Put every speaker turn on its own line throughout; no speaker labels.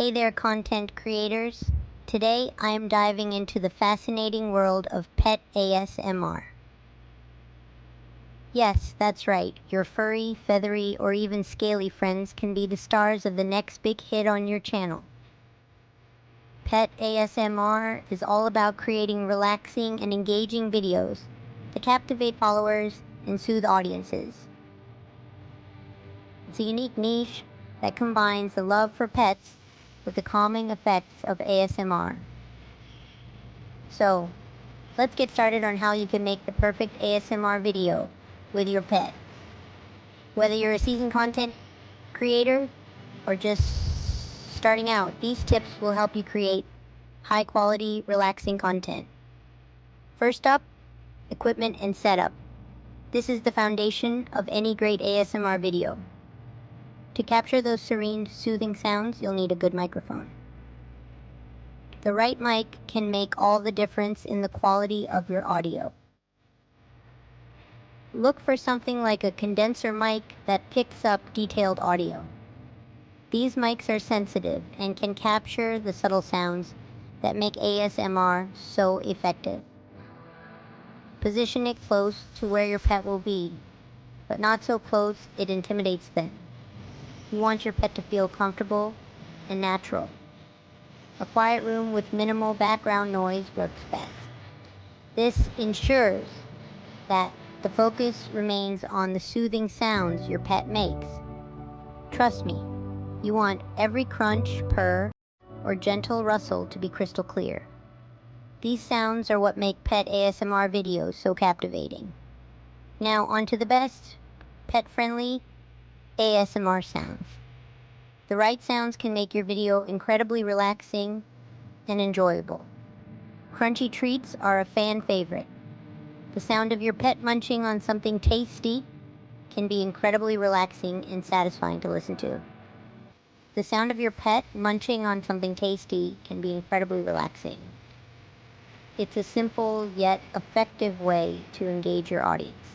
Hey there, content creators. Today I am diving into the fascinating world of pet ASMR. Yes, that's right. Your furry, feathery, or even scaly friends can be the stars of the next big hit on your channel. Pet ASMR is all about creating relaxing and engaging videos that captivate followers and soothe audiences. It's a unique niche that combines the love for pets with the calming effects of ASMR. So, let's get started on how you can make the perfect ASMR video with your pet. Whether you're a seasoned content creator or just starting out, these tips will help you create high quality, relaxing content. First up, equipment and setup. This is the foundation of any great ASMR video. To capture those serene, soothing sounds, you'll need a good microphone. The right mic can make all the difference in the quality of your audio. Look for something like a condenser mic that picks up detailed audio. These mics are sensitive and can capture the subtle sounds that make ASMR so effective. Position it close to where your pet will be, but not so close it intimidates them. You want your pet to feel comfortable and natural. A quiet room with minimal background noise works best. This ensures that the focus remains on the soothing sounds your pet makes. Trust me, you want every crunch, purr, or gentle rustle to be crystal clear. These sounds are what make pet ASMR videos so captivating. Now on to the best pet-friendly ASMR sounds. The right sounds can make your video incredibly relaxing and enjoyable. Crunchy treats are a fan favorite. The sound of your pet munching on something tasty can be incredibly relaxing and satisfying to listen to. The sound of your pet munching on something tasty can be incredibly relaxing. It's a simple yet effective way to engage your audience.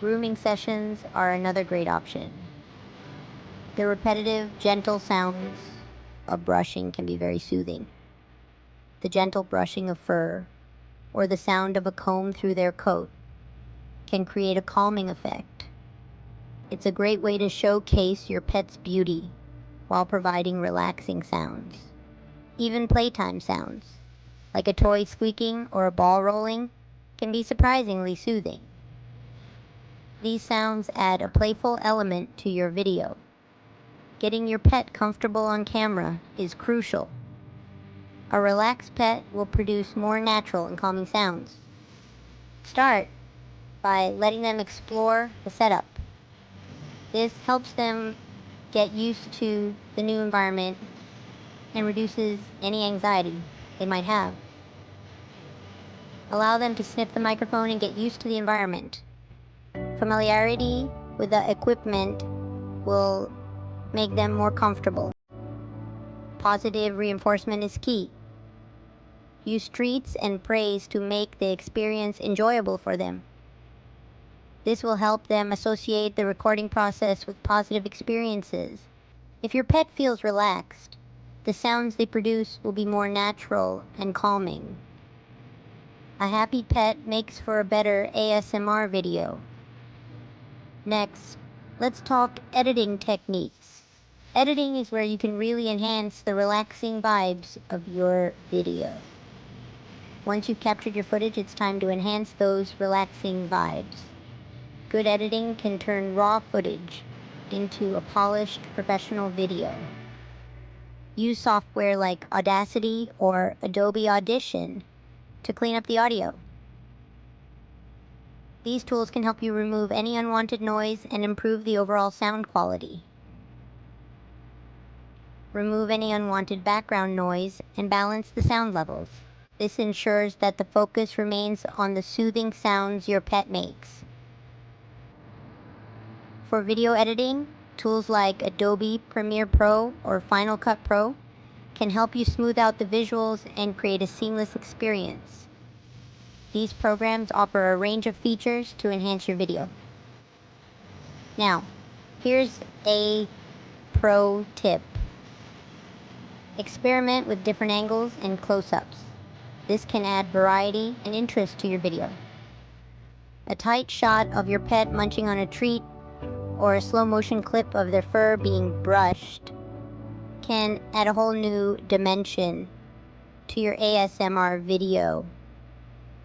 Grooming sessions are another great option. The repetitive, gentle sounds of brushing can be very soothing. The gentle brushing of fur, or the sound of a comb through their coat, can create a calming effect. It's a great way to showcase your pet's beauty while providing relaxing sounds. Even playtime sounds, like a toy squeaking or a ball rolling, can be surprisingly soothing. These sounds add a playful element to your video. Getting your pet comfortable on camera is crucial. A relaxed pet will produce more natural and calming sounds. Start by letting them explore the setup. This helps them get used to the new environment and reduces any anxiety they might have. Allow them to sniff the microphone and get used to the environment. Familiarity with the equipment will make them more comfortable. Positive reinforcement is key. Use treats and praise to make the experience enjoyable for them. This will help them associate the recording process with positive experiences. If your pet feels relaxed, the sounds they produce will be more natural and calming. A happy pet makes for a better ASMR video. Next, let's talk editing techniques. Editing is where you can really enhance the relaxing vibes of your video. Once you've captured your footage, it's time to enhance those relaxing vibes. Good editing can turn raw footage into a polished, professional video. Use software like Audacity or Adobe Audition to clean up the audio. These tools can help you remove any unwanted noise and improve the overall sound quality. Remove any unwanted background noise and balance the sound levels. This ensures that the focus remains on the soothing sounds your pet makes. For video editing, tools like Adobe Premiere Pro or Final Cut Pro can help you smooth out the visuals and create a seamless experience. These programs offer a range of features to enhance your video. Now, here's a pro tip. Experiment with different angles and close-ups. This can add variety and interest to your video. A tight shot of your pet munching on a treat or a slow-motion clip of their fur being brushed can add a whole new dimension to your ASMR video.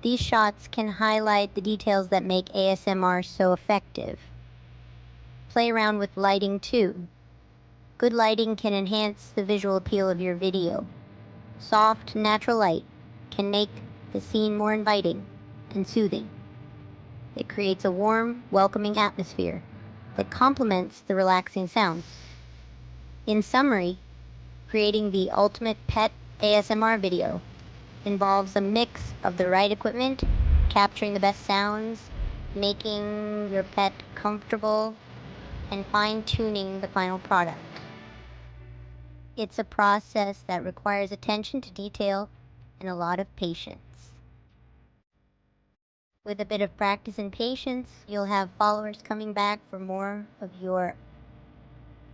These shots can highlight the details that make ASMR so effective. Play around with lighting too. Good lighting can enhance the visual appeal of your video. Soft, natural light can make the scene more inviting and soothing. It creates a warm, welcoming atmosphere that complements the relaxing sounds. In summary, creating the ultimate pet ASMR video involves a mix of the right equipment, capturing the best sounds, making your pet comfortable, and fine-tuning the final product. It's a process that requires attention to detail and a lot of patience. With a bit of practice and patience, you'll have followers coming back for more of your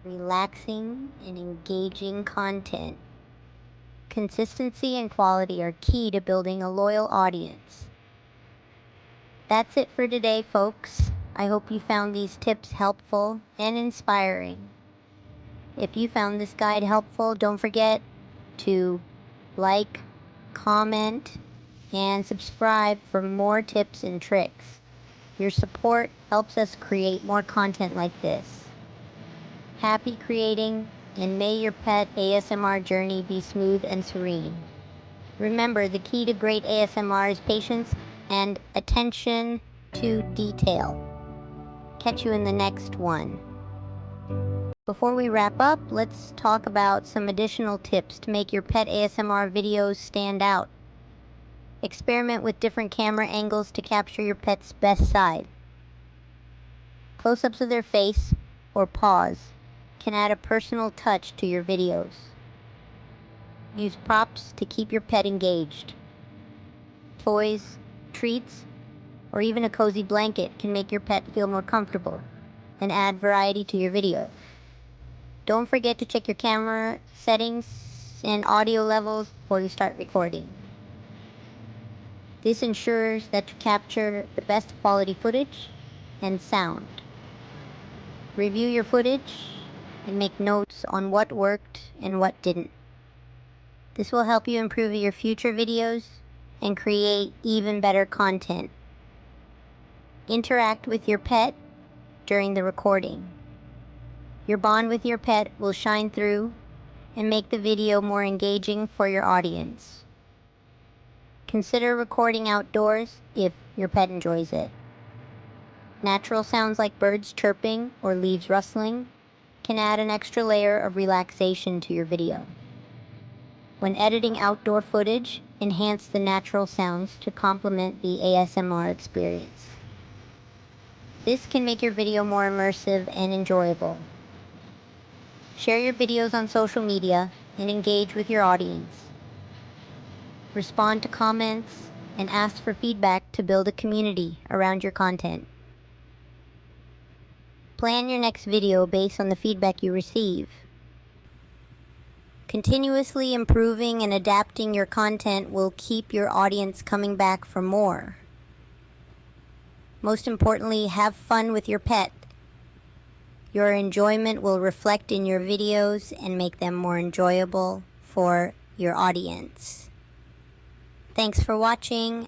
relaxing and engaging content. Consistency and quality are key to building a loyal audience. That's it for today, folks. I hope you found these tips helpful and inspiring. If you found this guide helpful, don't forget to like, comment, and subscribe for more tips and tricks. Your support helps us create more content like this. Happy creating, and may your pet ASMR journey be smooth and serene. Remember, the key to great ASMR is patience and attention to detail. Catch you in the next one. Before we wrap up, let's talk about some additional tips to make your pet ASMR videos stand out. Experiment with different camera angles to capture your pet's best side. Close-ups of their face or paws can add a personal touch to your videos. Use props to keep your pet engaged. Toys, treats, or even a cozy blanket can make your pet feel more comfortable and add variety to your video. Don't forget to check your camera settings and audio levels before you start recording. This ensures that you capture the best quality footage and sound. Review your footage and make notes on what worked and what didn't. This will help you improve your future videos and create even better content. Interact with your pet during the recording. Your bond with your pet will shine through and make the video more engaging for your audience. Consider recording outdoors if your pet enjoys it. Natural sounds like birds chirping or leaves rustling can add an extra layer of relaxation to your video. When editing outdoor footage, enhance the natural sounds to complement the ASMR experience. This can make your video more immersive and enjoyable. Share your videos on social media and engage with your audience. Respond to comments and ask for feedback to build a community around your content. Plan your next video based on the feedback you receive. Continuously improving and adapting your content will keep your audience coming back for more. Most importantly, have fun with your pet. Your enjoyment will reflect in your videos and make them more enjoyable for your audience. Thanks for watching.